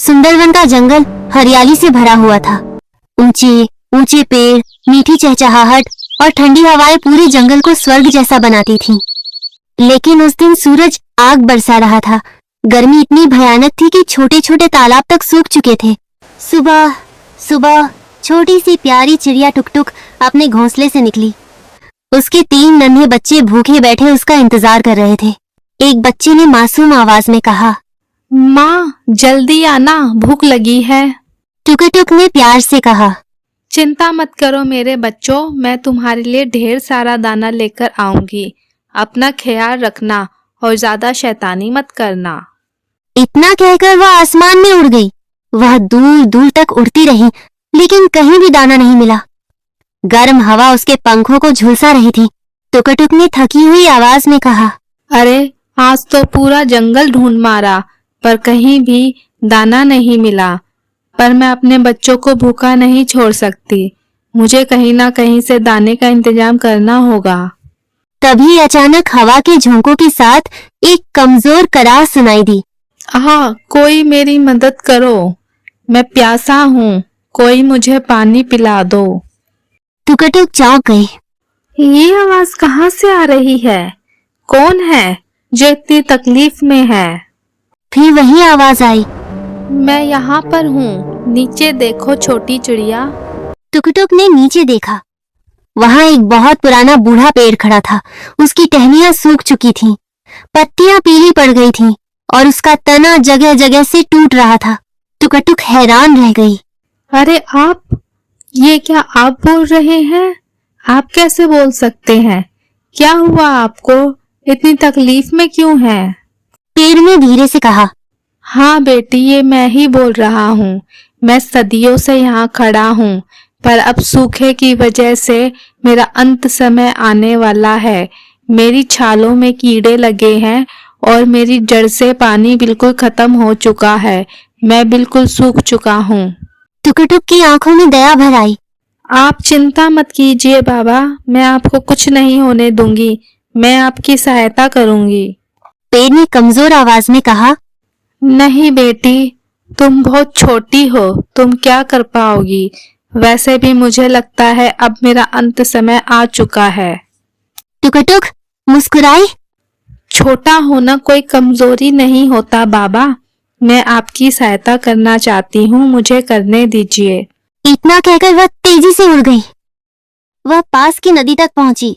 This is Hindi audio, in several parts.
सुंदरवन का जंगल हरियाली से भरा हुआ था। ऊंचे ऊंचे पेड़, मीठी चहचहाहट और ठंडी हवाएं पूरे जंगल को स्वर्ग जैसा बनाती थीं। लेकिन उस दिन सूरज आग बरसा रहा था। गर्मी इतनी भयानक थी कि छोटे छोटे तालाब तक सूख चुके थे। सुबह सुबह छोटी सी प्यारी चिड़िया टुकटुक अपने घोंसले से निकली। उसके 3 नन्हे बच्चे भूखे बैठे उसका इंतजार कर रहे थे। एक बच्चे ने मासूम आवाज में कहा, माँ जल्दी आना, भूख लगी है। टुकटुक ने प्यार से कहा, चिंता मत करो मेरे बच्चों, मैं तुम्हारे लिए ढेर सारा दाना लेकर आऊंगी। अपना ख्याल रखना और ज्यादा शैतानी मत करना। इतना कहकर वह आसमान में उड़ गई। वह दूर दूर तक उड़ती रही, लेकिन कहीं भी दाना नहीं मिला। गर्म हवा उसके पंखों को झुलसा रही थी। टुकटुक ने थकी हुई आवाज में कहा, अरे आज तो पूरा जंगल ढूंढ मारा पर कहीं भी दाना नहीं मिला। पर मैं अपने बच्चों को भूखा नहीं छोड़ सकती। मुझे कहीं ना कहीं से दाने का इंतजाम करना होगा। तभी अचानक हवा के झोंकों के साथ एक कमजोर कराह सुनाई दी। हाँ, कोई मेरी मदद करो, मैं प्यासा हूँ, कोई मुझे पानी पिला दो। टुकटुक चौंक गई। ये आवाज कहाँ से आ रही है? कौन है जो इतनी तकलीफ में है? फिर वही आवाज आई, मैं यहाँ पर हूँ, नीचे देखो छोटी चिड़िया। टुकटुक ने नीचे देखा। वहां एक बहुत पुराना बूढ़ा पेड़ खड़ा था। उसकी टहनियां सूख चुकी थीं, पत्तियां पीली पड़ गई थीं और उसका तना जगह जगह से टूट रहा था। टुकटुक हैरान रह गई। अरे आप, ये क्या आप बोल रहे हैं? आप कैसे बोल सकते हैं? क्या हुआ आपको? इतनी तकलीफ में क्यों हैं? पेड़ ने धीरे से कहा, हाँ बेटी, ये मैं ही बोल रहा हूँ। मैं सदियों से यहाँ खड़ा हूँ, पर अब सूखे की वजह से मेरा अंत समय आने वाला है। मेरी छालों में कीड़े लगे हैं और मेरी जड़ से पानी बिल्कुल खत्म हो चुका है। मैं बिल्कुल सूख चुका हूँ। टुकटुक की आंखों में दया भर आई। आप चिंता मत कीजिए बाबा, मैं आपको कुछ नहीं होने दूंगी। मैं आपकी सहायता करूंगी। पेड़ ने कमजोर आवाज में कहा, नहीं बेटी, तुम बहुत छोटी हो, तुम क्या कर पाओगी? वैसे भी मुझे लगता है अब मेरा अंत समय आ चुका है। टुकटुक मुस्कुराई। छोटा होना कोई कमजोरी नहीं होता बाबा। मैं आपकी सहायता करना चाहती हूँ, मुझे करने दीजिए। इतना कहकर वह तेजी से उड़ गई। वह पास की नदी तक पहुंची,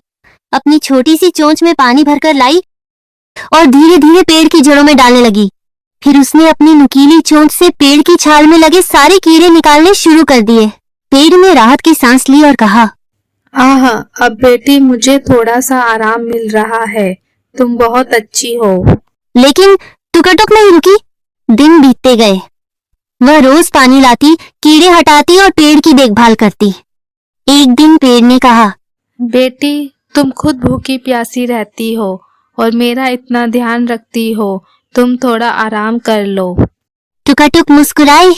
अपनी छोटी सी चोंच में पानी भरकर लाई और धीरे धीरे पेड़ की जड़ों में डालने लगी। फिर उसने अपनी नुकीली चोंच से पेड़ की छाल में लगे सारे कीड़े निकालने शुरू कर दिए। पेड़ ने राहत की सांस ली और कहा, आह, अब बेटी मुझे थोड़ा सा आराम मिल रहा है। तुम बहुत अच्छी हो। लेकिन टुकटुक नहीं रुकी। दिन बीतते गए। वह रोज पानी लाती, कीड़े हटाती और पेड़ की देखभाल करती। एक दिन पेड़ ने कहा, बेटी तुम खुद भूखी प्यासी रहती हो और मेरा इतना ध्यान रखती हो। तुम थोड़ा आराम कर लो। टुकटुक मुस्कुराई।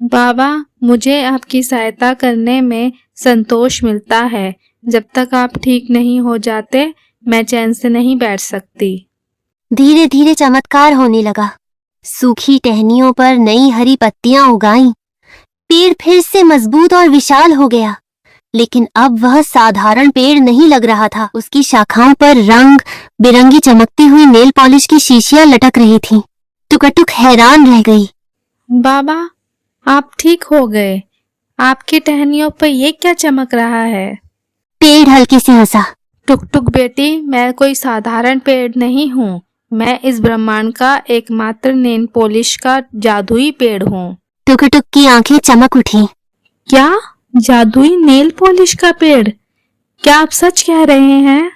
बाबा, मुझे आपकी सहायता करने में संतोष मिलता है। जब तक आप ठीक नहीं हो जाते मैं चैन से नहीं बैठ सकती। धीरे धीरे चमत्कार होने लगा। सूखी टहनियों पर नई हरी पत्तियां उगाईं। पेड़ फिर से मजबूत और विशाल हो गया। लेकिन अब वह साधारण पेड़ नहीं लग रहा था। उसकी शाखाओं पर रंग बिरंगी चमकती हुई नेल पॉलिश की शीशियां लटक रही थीं। टुकटुक हैरान रह गई। बाबा, आप ठीक हो गए। आपकी टहनियों पर ये क्या चमक रहा है? पेड़ हल्के से हंसा। टुकटुक बेटी, मैं कोई साधारण पेड़ नहीं हूँ। मैं इस ब्रह्मांड का एकमात्र नेल पॉलिश का जादुई पेड़ हूँ। टुकटुक की आंखें चमक उठी। क्या? जादुई नेल पॉलिश का पेड़? क्या आप सच कह रहे हैं?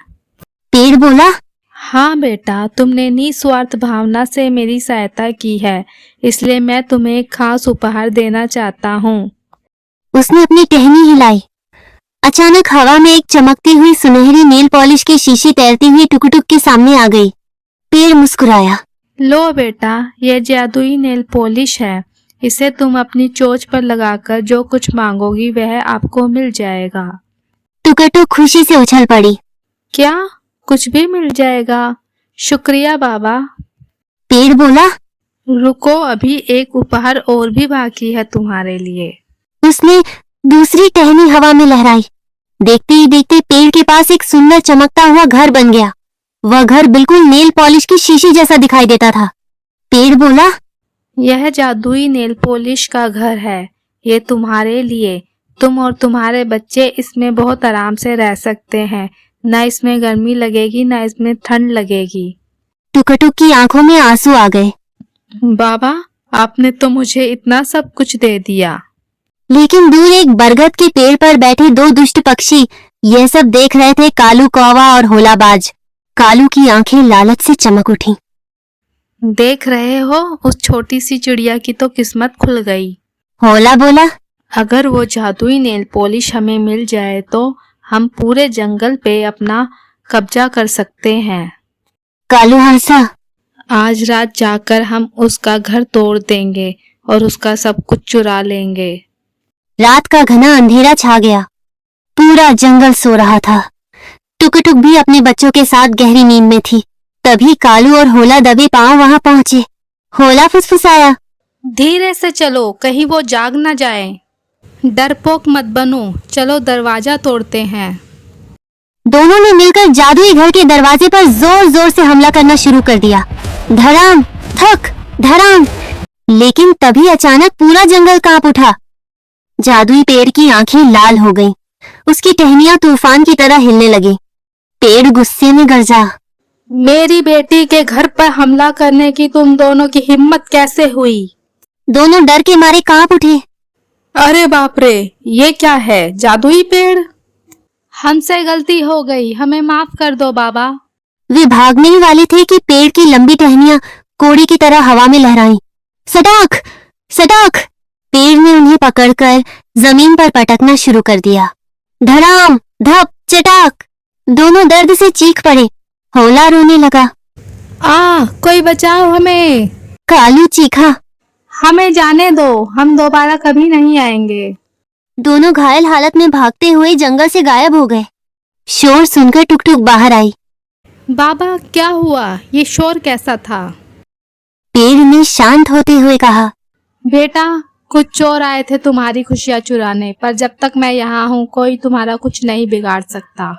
पेड़ बोला, हाँ बेटा, तुमने निस्वार्थ भावना से मेरी सहायता की है, इसलिए मैं तुम्हें एक खास उपहार देना चाहता हूँ। उसने अपनी टहनी हिलाई। अचानक हवा में एक चमकती हुई सुनहरी नेल पॉलिश की शीशी तैरती हुई टुकटुक के सामने आ गई। पेड़ मुस्कुराया। लो बेटा, ये जादुई नेल पॉलिश है। इसे तुम अपनी चोंच पर लगाकर जो कुछ मांगोगी वह आपको मिल जाएगा। टुकटुक खुशी से उछल पड़ी। क्या? कुछ भी मिल जाएगा? शुक्रिया बाबा। पेड़ बोला, रुको, अभी एक उपहार और भी बाकी है तुम्हारे लिए। उसने दूसरी टहनी हवा में लहराई। देखते ही देखते पेड़ के पास एक सुंदर चमकता हुआ घर बन गया। वह घर बिल्कुल नेल पॉलिश की शीशी जैसा दिखाई देता था। पेड़ बोला, यह जादुई नेल पॉलिश का घर है, ये तुम्हारे लिए। तुम और तुम्हारे बच्चे इसमें बहुत आराम से रह सकते हैं। न इसमें गर्मी लगेगी, न इसमें ठंड लगेगी। टुकटुक की आंखों में आंसू आ गए। बाबा, आपने तो मुझे इतना सब कुछ दे दिया। लेकिन दूर एक बरगद के पेड़ पर बैठे दो दुष्ट पक्षी यह सब देख रहे थे, कालू कौवा और होलाबाज। कालू की आंखें लालच से चमक उठी। देख रहे हो, उस छोटी सी चिड़िया की तो किस्मत खुल गई। होला बोला, अगर वो जादुई नेल पॉलिश हमें मिल जाए तो हम पूरे जंगल पे अपना कब्जा कर सकते हैं। कालू हंसा। आज रात जाकर हम उसका घर तोड़ देंगे और उसका सब कुछ चुरा लेंगे। रात का घना अंधेरा छा गया। पूरा जंगल सो रहा था। टुकटुक भी अपने बच्चों के साथ गहरी नींद में थी। तभी कालू और होला दबे पांव वहां पहुंचे। होला फुसफुसाया, धीरे से चलो, कहीं वो जाग न जाए। डरपोक मत बनो, चलो दरवाजा तोड़ते हैं। दोनों ने मिलकर जादुई घर के दरवाजे पर जोर जोर से हमला करना शुरू कर दिया। धड़ाम, थक, धड़ाम। लेकिन तभी अचानक पूरा जंगल कांप उठा। जादुई पेड़ की आंखें लाल हो गईं। उसकी टहनियां तूफान की तरह हिलने लगी। पेड़ गुस्से में गरजा, मेरी बेटी के घर पर हमला करने की तुम दोनों की हिम्मत कैसे हुई? दोनों डर के मारे कांप उठे। अरे बाप रे, ये क्या है? जादुई पेड़? हमसे गलती हो गई, हमें माफ कर दो बाबा। वे भागने ही वाले थे कि पेड़ की लंबी टहनियां कोड़ी की तरह हवा में लहराईं। सटाक, सटाक! पेड़ ने उन्हें पकड़कर जमीन पर पटकना शुरू कर दिया। धड़ाम, धप, चटाक! दोनों दर्द से चीख पड़े। होला रोने लगा। कोई बचाओ हमें! कालू चीखा। हमें जाने दो, हम दोबारा कभी नहीं आएंगे। दोनों घायल हालत में भागते हुए जंगल से गायब हो गए। शोर सुनकर टुकटुक बाहर आई। बाबा, क्या हुआ? ये शोर कैसा था? पेड़ ने शांत होते हुए कहा, बेटा, कुछ चोर आए थे तुम्हारी खुशियां चुराने, पर जब तक मैं यहाँ हूँ कोई तुम्हारा कुछ नहीं बिगाड़ सकता।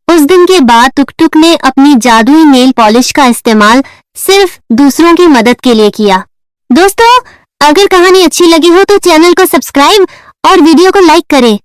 उस दिन के बाद टुकटुक ने अपनी जादुई नेल पॉलिश का इस्तेमाल सिर्फ दूसरों की मदद के लिए किया। दोस्तों, अगर कहानी अच्छी लगी हो तो चैनल को सब्सक्राइब और वीडियो को लाइक करें।